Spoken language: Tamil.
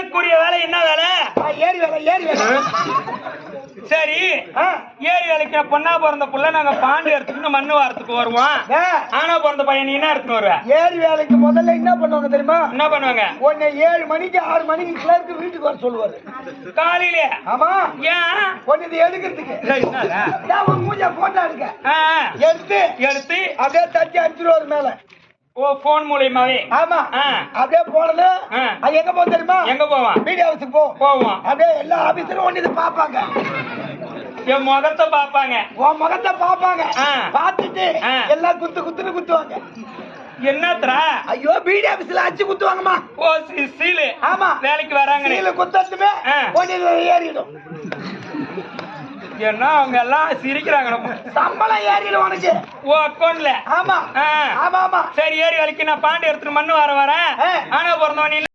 செய்யக்கூடிய வேலை என்ன வேலை? ஏரி வேலை, ஏரி வேலை. சரி, ஏரி வேலைக்கு பொண்ணா பிறந்த புள்ள நாங்க பாண்டி எடுத்துட்டு மண்ணு வாரத்துக்கு வருவோம். ஆனா பிறந்த பையன் நீ என்ன எடுத்துன்னு வருவ? ஏரி வேலைக்கு முதல்ல என்ன பண்ணுவாங்க தெரியுமா? என்ன பண்ணுவாங்க? உன்னை 7 மணிக்கு 6 மணிக்கு கிளர்க்கு வீட்டுக்கு வர சொல்லுவாரு காலையிலே. ஆமா, ஏன்? உன்னை இது எடுக்கிறதுக்கு மூஞ்ச போட்டோ எடுத்து எடுத்து அப்படியே தட்டி அடிச்சிருவாரு மேல. ஓ, போன் மூலியமாவே? ஆமா, அப்படியே போனது அது எங்க போகும் தெரியுமா? எங்க போவான்? மீடியா ஹவுஸுக்கு போவோம். அப்படியே எல்லா ஆபீசரும் ஒண்ணு இதை பாப்பாங்க, என் முகத்தை பாப்பாங்க, உன் முகத்தை பாப்பாங்க. பார்த்துட்டு எல்லாம் குத்துன்னு குத்துவாங்க. என்னத்ரா? ஐயோ, மீடியா ஆபீஸ்ல அச்சு குத்துவாங்கம்மா. ஓ, சீலு. ஆமா, வேலைக்கு வராங்க. சீலு குத்தத்துமே ஒண்ணு ஏறிடும். என்ன அவங்க எல்லாம் சிரிக்கிறாங்க. சம்பளம் ஏறிடும் உனக்கு. ஓ, அக்கௌண்ட்ல? ஆமா ஆமா ஆமா. சரி, ஏரி வேலைக்கு நான் பாண்டி எடுத்துட்டு மண்ணு வரேன். ஆனா பிறந்தவன்